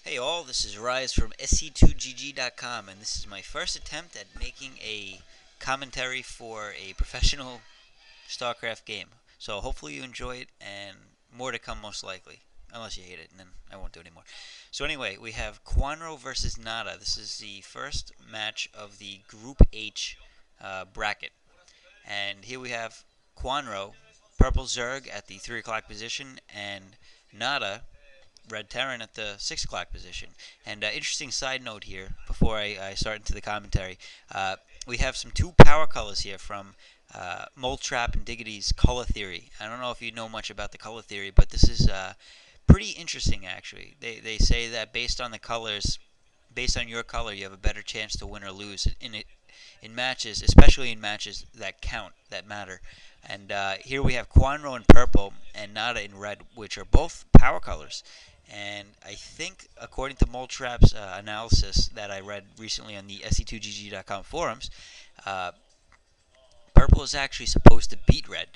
Hey all, this is Rise from SC2GG.com, and this is my first attempt at making a commentary for a professional StarCraft game. So hopefully you enjoy it, and more to come most likely. Unless you hate it, and then I won't do it anymore. So anyway, we have Kwanro versus Nada. This is the first match of the Group H bracket. And here we have Kwanro, Purple Zerg at the 3 o'clock position, and Nada, Red Terran at the 6 o'clock position. And interesting side note here before I start into the commentary. We have some two power colors here from Mole Trap and Diggity's color theory. I don't know if you know much about the color theory, but this is pretty interesting actually. They say that based on the colors, based on your color, you have a better chance to win or lose in matches, especially in matches that count, that matter. And here we have Kwanro in purple and Nada in red, which are both power colors. And I think, according to Moltrap's analysis that I read recently on the se2gg.com forums, uh, purple is actually supposed to beat red.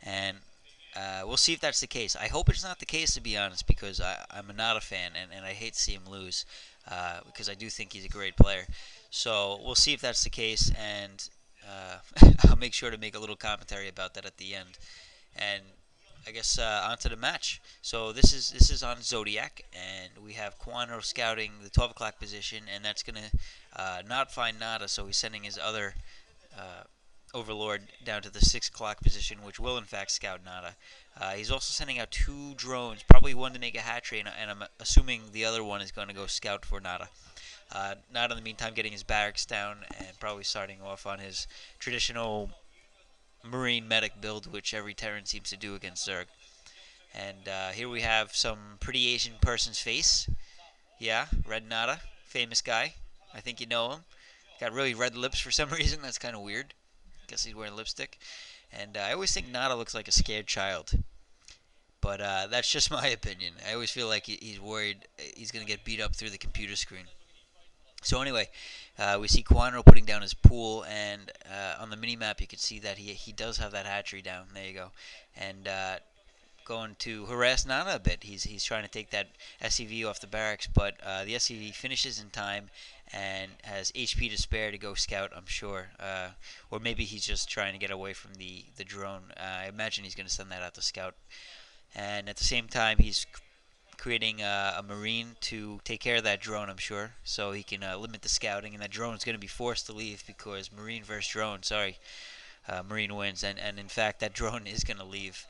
And we'll see if that's the case. I hope it's not the case, to be honest, because I'm not a fan, and I hate to see him lose, because I do think he's a great player. So we'll see if that's the case, and I'll make sure to make a little commentary about that at the end. And I guess on to the match. So this is on Zodiac, and we have Kwanro scouting the 12 o'clock position, and that's gonna not find Nada, so he's sending his other uh, Overlord down to the 6 o'clock position, which will in fact scout Nada. He's also sending out two drones, probably one to make a hatchery, and I'm assuming the other one is going to go scout for Nada. Nada, in the meantime, getting his barracks down and probably starting off on his traditional Marine medic build, which every Terran seems to do against Zerg. And here we have some pretty Asian person's face. Yeah, Red Nada, famous guy. I think you know him. Got really red lips for some reason. That's kind of weird. Guess he's wearing lipstick. And I always think Nada looks like a scared child. But that's just my opinion. I always feel like he's worried he's going to get beat up through the computer screen. So anyway, we see Kwanro putting down his pool, and on the mini map you can see that he does have that hatchery down. There you go, and going to harass Nana a bit. He's trying to take that SCV off the barracks, but the SCV finishes in time and has HP to spare to go scout, I'm sure, or maybe he's just trying to get away from the drone. I imagine he's going to send that out to scout, and at the same time he's creating a marine to take care of that drone, I'm sure, so he can limit the scouting, and that drone is going to be forced to leave because marine versus drone. Sorry, marine wins, and in fact that drone is going to leave.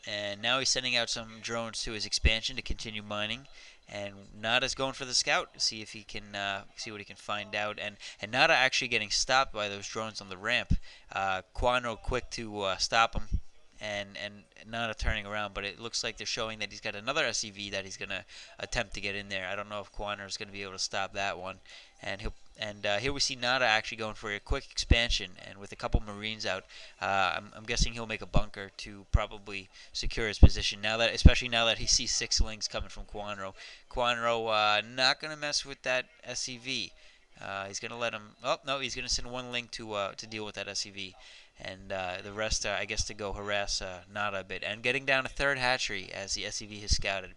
And now he's sending out some drones to his expansion to continue mining. And Nada's going for the scout to see if he can see what he can find out. And Nada actually getting stopped by those drones on the ramp. Kwanro quick to stop him, and Nada turning around. But it looks like they're showing that he's got another SCV that he's gonna attempt to get in there. I don't know if Kwanro is gonna be able to stop that one. And he'll and here we see Nada actually going for a quick expansion, and with a couple Marines out, I'm guessing he'll make a bunker to probably secure his position. Now that, especially now that he sees 6 links coming from Kwanro, not gonna mess with that SCV. He's gonna let him. Oh no, he's gonna send one link to deal with that SCV, and the rest, I guess, to go harass Nada a bit, and getting down a third hatchery as the SCV has scouted.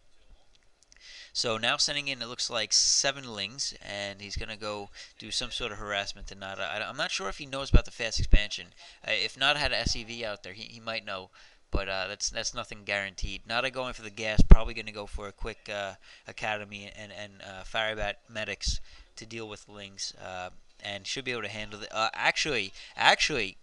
So now sending in, it looks like 7 lings, and he's going to go do some sort of harassment to Nada. I'm not sure if he knows about the fast expansion. If Nada had an SEV out there, he might know, but that's nothing guaranteed. Nada going for the gas, probably going to go for a quick academy and Firebat medics to deal with lings. And should be able to handle it. Actually,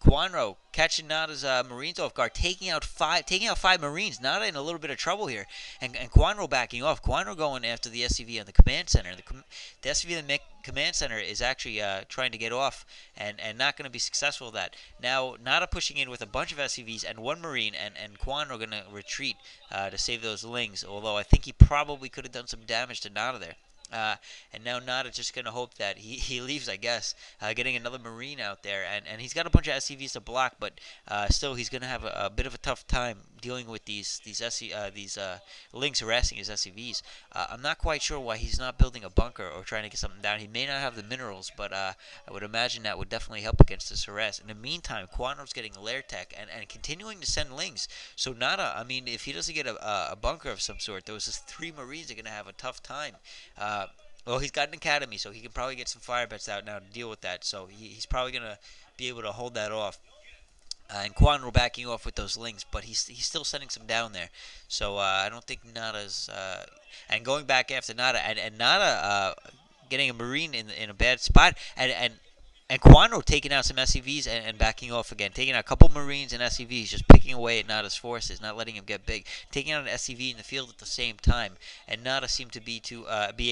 Kwanro catching Nada's Marines off guard, taking out five Marines. Nada in a little bit of trouble here, and Kwanro backing off. Kwanro going after the SCV on the command center. The SCV in the command center is actually trying to get off, and not going to be successful with that. Now Nada pushing in with a bunch of SCVs and one Marine, and Kwanro going to retreat to save those lings. Although I think he probably could have done some damage to Nada there. And now Nada just going to hope that he leaves, I guess, getting another Marine out there. And he's got a bunch of SCVs to block, but still he's going to have a bit of a tough time dealing with these links harassing his SCVs. I'm not quite sure why he's not building a bunker or trying to get something down. He may not have the minerals, but I would imagine that would definitely help against this harass. In the meantime, Kwanro's getting lair tech and continuing to send lings. So Nada, I mean, if he doesn't get a bunker of some sort, those 3 Marines are going to have a tough time. Uh, well, he's got an academy, so he can probably get some fire bets out now to deal with that. So he's probably going to be able to hold that off. And Kwanro backing off with those links, but he's still sending some down there. So I don't think Nada's and going back after Nada and Nada getting a Marine in a bad spot and Kwanro taking out some SCVs and backing off again, taking out a couple Marines and SCVs, just picking away at Nada's forces, not letting him get big, taking out an SCV in the field at the same time, and Nada seemed to be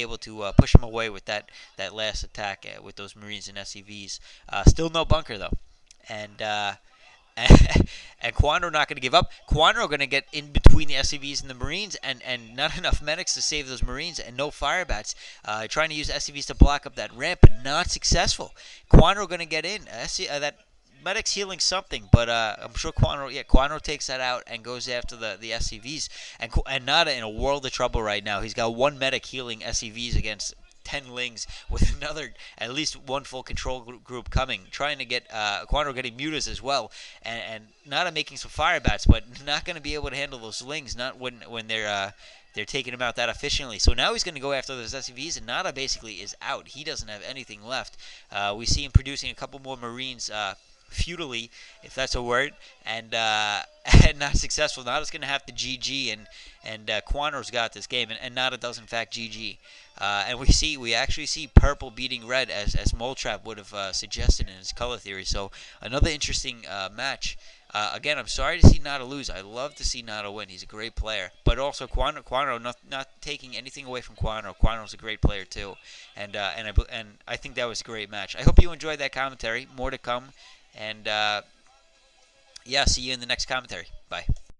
able to push him away with that last attack with those Marines and SCVs. Still no bunker though, and and Kwanro not going to give up. Kwanro going to get in between the SCVs and the Marines, and not enough medics to save those Marines, and no fire bats. Trying to use SCVs to block up that ramp, but not successful. Kwanro going to get in. That medic's healing something, but I'm sure Kwanro takes that out and goes after the SCVs, and Nada in a world of trouble right now. He's got one medic healing SCVs against 10 lings with another, at least one full control group coming, trying to get Kwanro getting mutas as well, and Nada making some fire bats, but not going to be able to handle those lings, not when they're taking him out that efficiently. So now he's going to go after those SCVs, and Nada basically is out. He doesn't have anything left. We see him producing a couple more Marines futilely, if that's a word, and and not successful. Nada's going to have to GG, and Kwanro's got this game, and Nada does in fact GG. And we actually see purple beating red as Moltrap would have suggested in his color theory. So another interesting match. Again, I'm sorry to see Nada lose. I love to see Nada win. He's a great player. But also Kwanro not taking anything away from Kwanro. Kwanro's a great player too. And I think that was a great match. I hope you enjoyed that commentary. More to come. And yeah, see you in the next commentary. Bye.